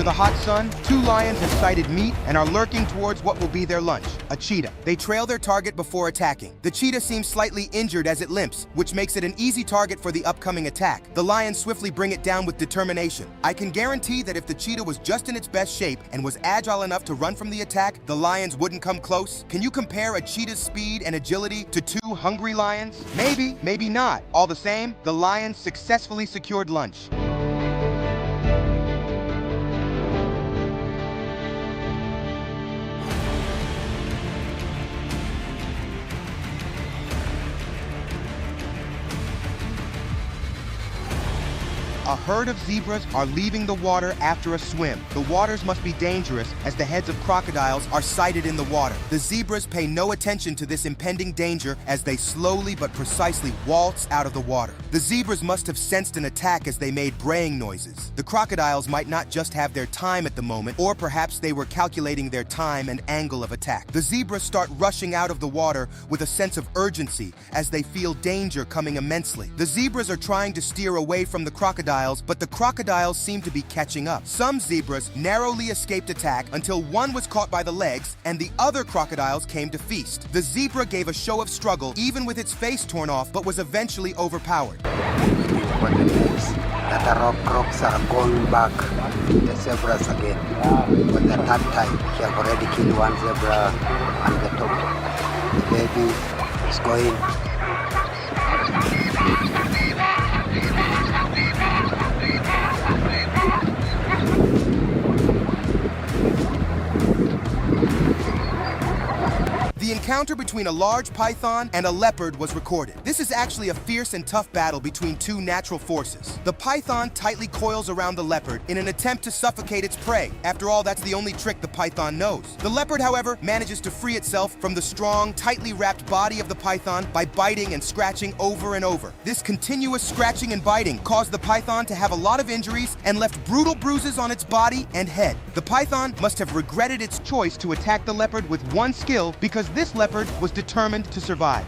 the hot sun, two lions have sighted meat and are lurking towards what will be their lunch, a cheetah. They trail their target before attacking. The cheetah seems slightly injured as it limps, which makes it an easy target for the upcoming attack. The lions swiftly bring it down with determination. I can guarantee that if the cheetah was just in its best shape and was agile enough to run from the attack, the lions wouldn't come close. Can you compare a cheetah's speed and agility to two hungry lions? Maybe, maybe not. All the same, the lions successfully secured lunch. A herd of zebras are leaving the water after a swim. The waters must be dangerous as the heads of crocodiles are sighted in the water. The zebras pay no attention to this impending danger as they slowly but precisely waltz out of the water. The zebras must have sensed an attack as they made braying noises. The crocodiles might not just have their time at the moment, or perhaps they were calculating their time and angle of attack. The zebras start rushing out of the water with a sense of urgency as they feel danger coming immensely. The zebras are trying to steer away from the crocodiles, but the crocodiles seem to be catching up. Some zebras narrowly escaped attack until one was caught by the legs and the other crocodiles came to feast. The zebra gave a show of struggle even with its face torn off, but was eventually overpowered. That the rock crocs are going back the zebras again. For the third time, he have already killed one zebra and the top. The baby is going. The encounter between a large python and a leopard was recorded. This is actually a fierce and tough battle between two natural forces. The python tightly coils around the leopard in an attempt to suffocate its prey. After all, that's the only trick the python knows. The leopard, however, manages to free itself from the strong, tightly wrapped body of the python by biting and scratching over and over. This continuous scratching and biting caused the python to have a lot of injuries and left brutal bruises on its body and head. The python must have regretted its choice to attack the leopard with one skill because this leopard was determined to survive.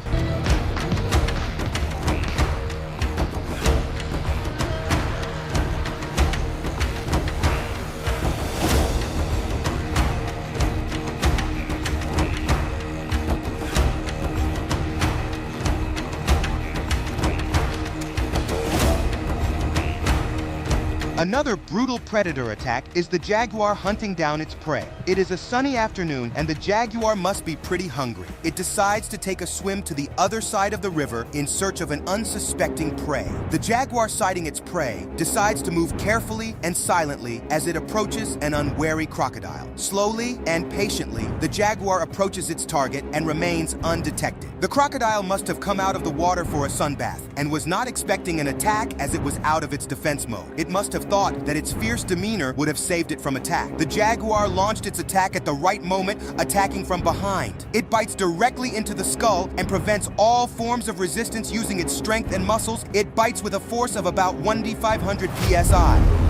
Another brutal predator attack is the jaguar hunting down its prey. It is a sunny afternoon and the jaguar must be pretty hungry. It decides to take a swim to the other side of the river in search of an unsuspecting prey. The jaguar, sighting its prey, decides to move carefully and silently as it approaches an unwary crocodile. Slowly and patiently, the jaguar approaches its target and remains undetected. The crocodile must have come out of the water for a sunbath and was not expecting an attack as it was out of its defense mode. It must have thought that its fierce demeanor would have saved it from attack. The jaguar launched its attack at the right moment, attacking from behind. It bites directly into the skull and prevents all forms of resistance using its strength and muscles. It bites with a force of about 1d500 psi.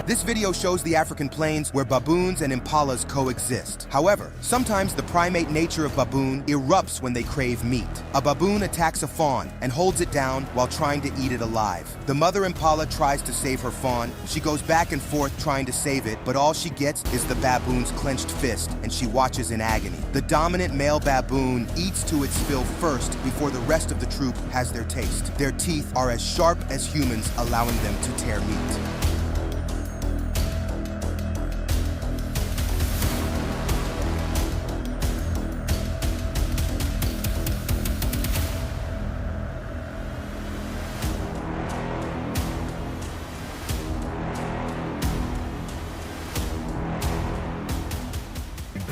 This video shows the African plains where baboons and impalas coexist. However, sometimes the primate nature of baboon erupts when they crave meat. A baboon attacks a fawn and holds it down while trying to eat it alive. The mother impala tries to save her fawn. She goes back and forth trying to save it, but all she gets is the baboon's clenched fist, and she watches in agony. The dominant male baboon eats to its fill first before the rest of the troop has their taste. Their teeth are as sharp as humans, allowing them to tear meat.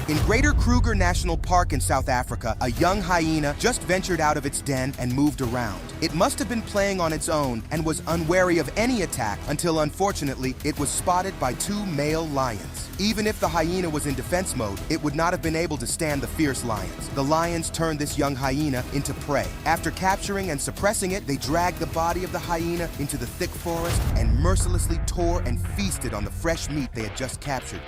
In Greater Kruger National Park in South Africa, a young hyena just ventured out of its den and moved around. It must have been playing on its own and was unwary of any attack until, unfortunately, it was spotted by two male lions. Even if the hyena was in defense mode, it would not have been able to stand the fierce lions. The lions turned this young hyena into prey. After capturing and suppressing it, they dragged the body of the hyena into the thick forest and mercilessly tore and feasted on the fresh meat they had just captured.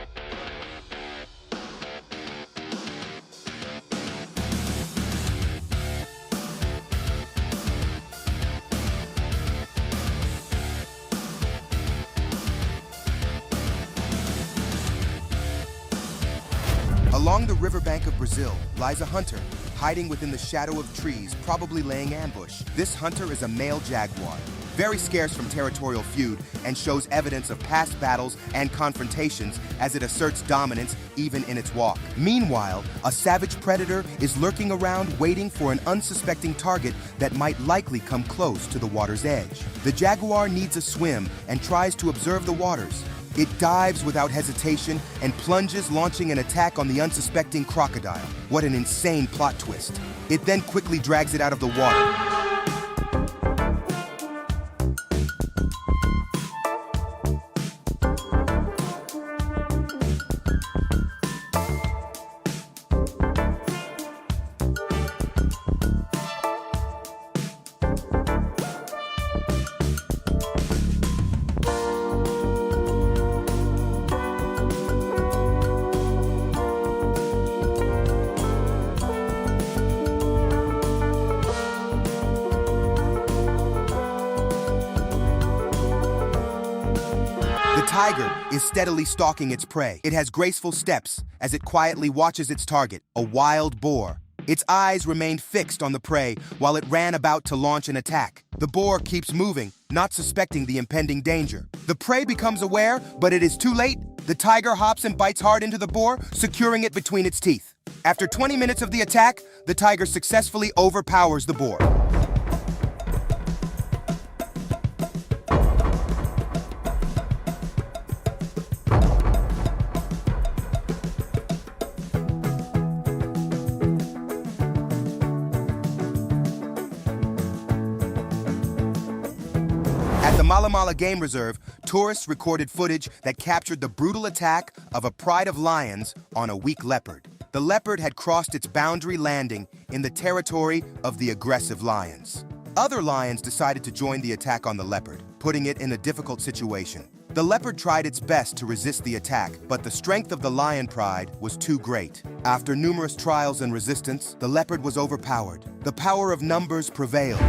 Along the riverbank of Brazil lies a hunter, hiding within the shadow of trees, probably laying ambush. This hunter is a male jaguar, very scarce from territorial feud, and shows evidence of past battles and confrontations as it asserts dominance even in its walk. Meanwhile, a savage predator is lurking around waiting for an unsuspecting target that might likely come close to the water's edge. The jaguar needs a swim and tries to observe the waters. It dives without hesitation and plunges, launching an attack on the unsuspecting crocodile. What an insane plot twist. It then quickly drags it out of the water. The tiger is steadily stalking its prey. It has graceful steps as it quietly watches its target, a wild boar. Its eyes remained fixed on the prey while it ran about to launch an attack. The boar keeps moving, not suspecting the impending danger. The prey becomes aware, but it is too late. The tiger hops and bites hard into the boar, securing it between its teeth. After 20 minutes of the attack, the tiger successfully overpowers the boar. At the Malamala Game Reserve, tourists recorded footage that captured the brutal attack of a pride of lions on a weak leopard. The leopard had crossed its boundary, landing in the territory of the aggressive lions. Other lions decided to join the attack on the leopard, putting it in a difficult situation. The leopard tried its best to resist the attack, but the strength of the lion pride was too great. After numerous trials and resistance, the leopard was overpowered. The power of numbers prevailed.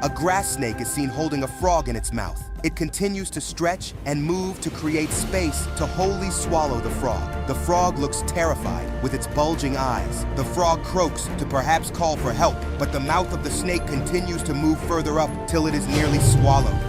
A grass snake is seen holding a frog in its mouth. It continues to stretch and move to create space to wholly swallow the frog. The frog looks terrified with its bulging eyes. The frog croaks to perhaps call for help, but the mouth of the snake continues to move further up till it is nearly swallowed.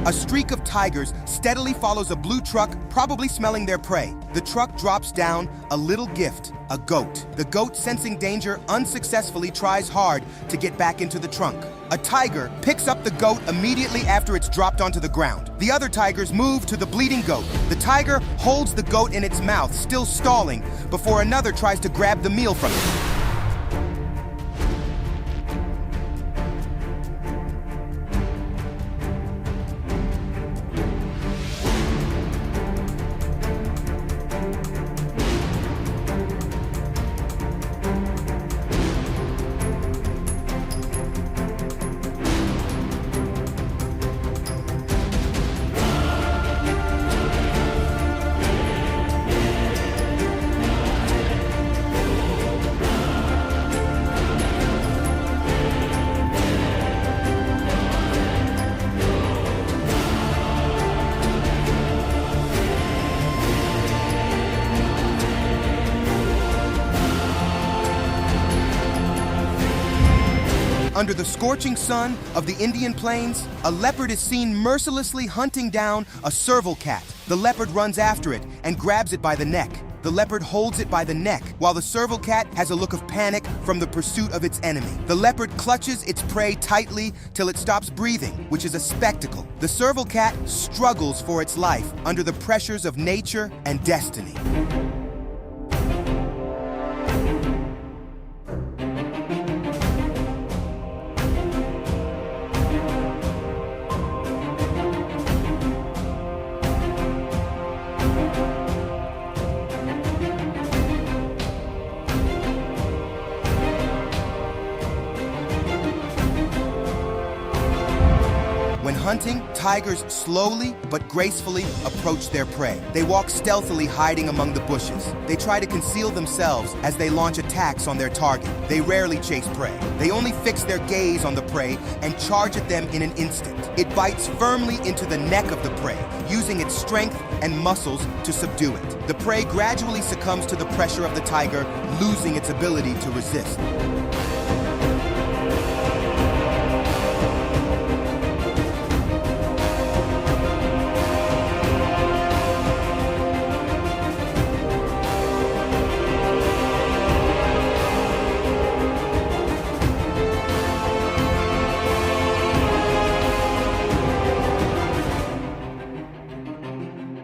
A streak of tigers steadily follows a blue truck, probably smelling their prey. The truck drops down a little gift, a goat. The goat, sensing danger, unsuccessfully tries hard to get back into the trunk. A tiger picks up the goat immediately after it's dropped onto the ground. The other tigers move to the bleeding goat. The tiger holds the goat in its mouth, still stalling, before another tries to grab the meal from it. Under the scorching sun of the Indian plains, a leopard is seen mercilessly hunting down a serval cat. The leopard runs after it and grabs it by the neck. The leopard holds it by the neck, while the serval cat has a look of panic from the pursuit of its enemy. The leopard clutches its prey tightly till it stops breathing, which is a spectacle. The serval cat struggles for its life under the pressures of nature and destiny. When hunting, tigers slowly but gracefully approach their prey. They walk stealthily, hiding among the bushes. They try to conceal themselves as they launch attacks on their target. They rarely chase prey. They only fix their gaze on the prey and charge at them in an instant. It bites firmly into the neck of the prey, using its strength and muscles to subdue it. The prey gradually succumbs to the pressure of the tiger, losing its ability to resist.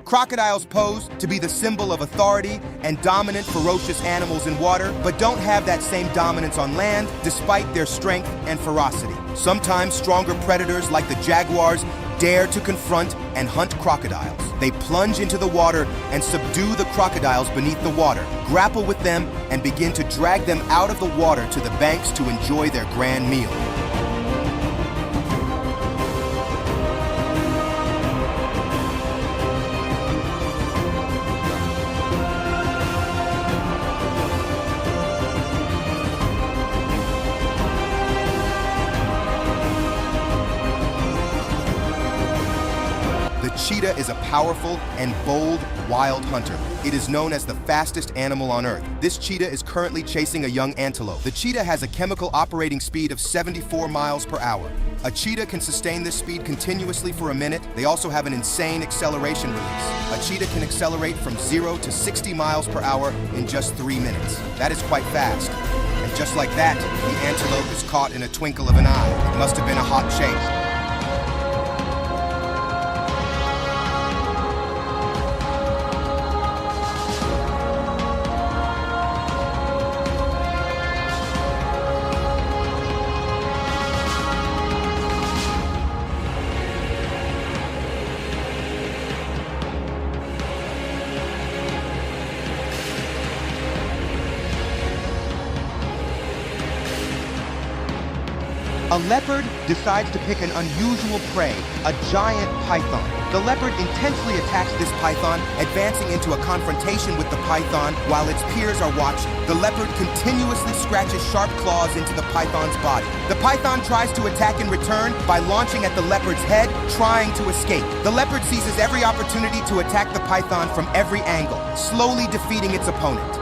Crocodiles pose to be the symbol of authority and dominant, ferocious animals in water, but don't have that same dominance on land despite their strength and ferocity. Sometimes stronger predators like the jaguars dare to confront and hunt crocodiles. They plunge into the water and subdue the crocodiles beneath the water, grapple with them, and begin to drag them out of the water to the banks to enjoy their grand meal. The cheetah is a powerful and bold wild hunter. It is known as the fastest animal on Earth. This cheetah is currently chasing a young antelope. The cheetah has a chemical operating speed of 74 miles per hour. A cheetah can sustain this speed continuously for a minute. They also have an insane acceleration release. A cheetah can accelerate from 0 to 60 miles per hour in just 3 minutes. That is quite fast. And just like that, the antelope is caught in a twinkle of an eye. It must have been a hot chase. A leopard decides to pick an unusual prey, a giant python. The leopard intensely attacks this python, advancing into a confrontation with the python while its peers are watching. The leopard continuously scratches sharp claws into the python's body. The python tries to attack in return by launching at the leopard's head, trying to escape. The leopard seizes every opportunity to attack the python from every angle, slowly defeating its opponent.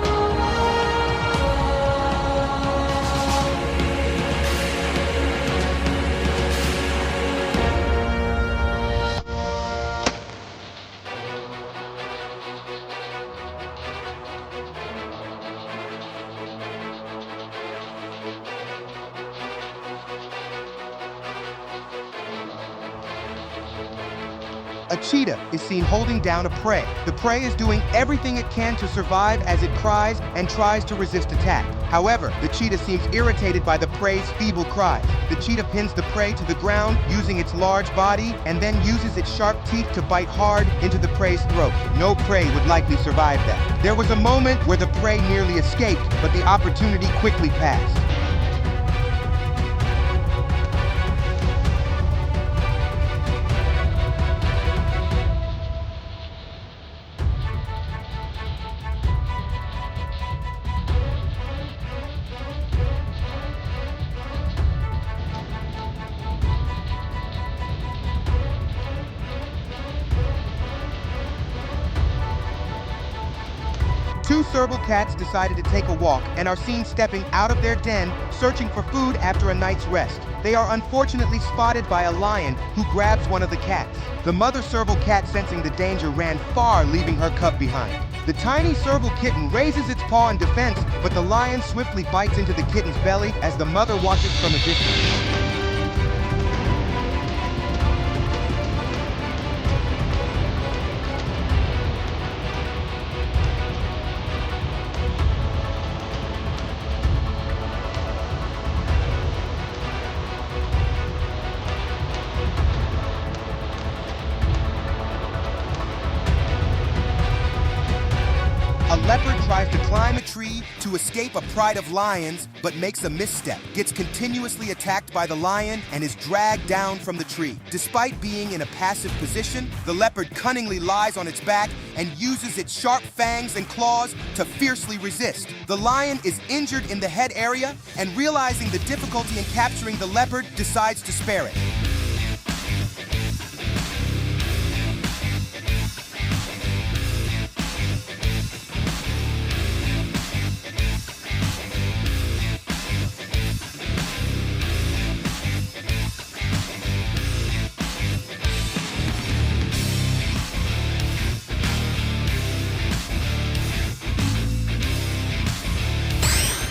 A cheetah is seen holding down a prey. The prey is doing everything it can to survive as it cries and tries to resist attack. However, the cheetah seems irritated by the prey's feeble cries. The cheetah pins the prey to the ground using its large body and then uses its sharp teeth to bite hard into the prey's throat. No prey would likely survive that. There was a moment where the prey nearly escaped, but the opportunity quickly passed. Two serval cats decided to take a walk and are seen stepping out of their den, searching for food after a night's rest. They are unfortunately spotted by a lion who grabs one of the cats. The mother serval cat, sensing the danger, ran far, leaving her cub behind. The tiny serval kitten raises its paw in defense, but the lion swiftly bites into the kitten's belly as the mother watches from a distance. A leopard tries to climb a tree to escape a pride of lions, but makes a misstep, gets continuously attacked by the lion, and is dragged down from the tree. Despite being in a passive position, the leopard cunningly lies on its back and uses its sharp fangs and claws to fiercely resist. The lion is injured in the head area, and realizing the difficulty in capturing the leopard, decides to spare it.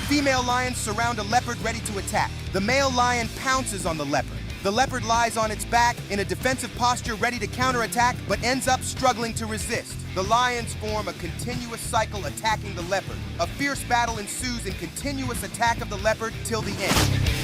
Female lions surround a leopard ready to attack. The male lion pounces on the leopard. The leopard lies on its back in a defensive posture ready to counterattack, but ends up struggling to resist. The lions form a continuous cycle attacking the leopard. A fierce battle ensues in continuous attack of the leopard till the end.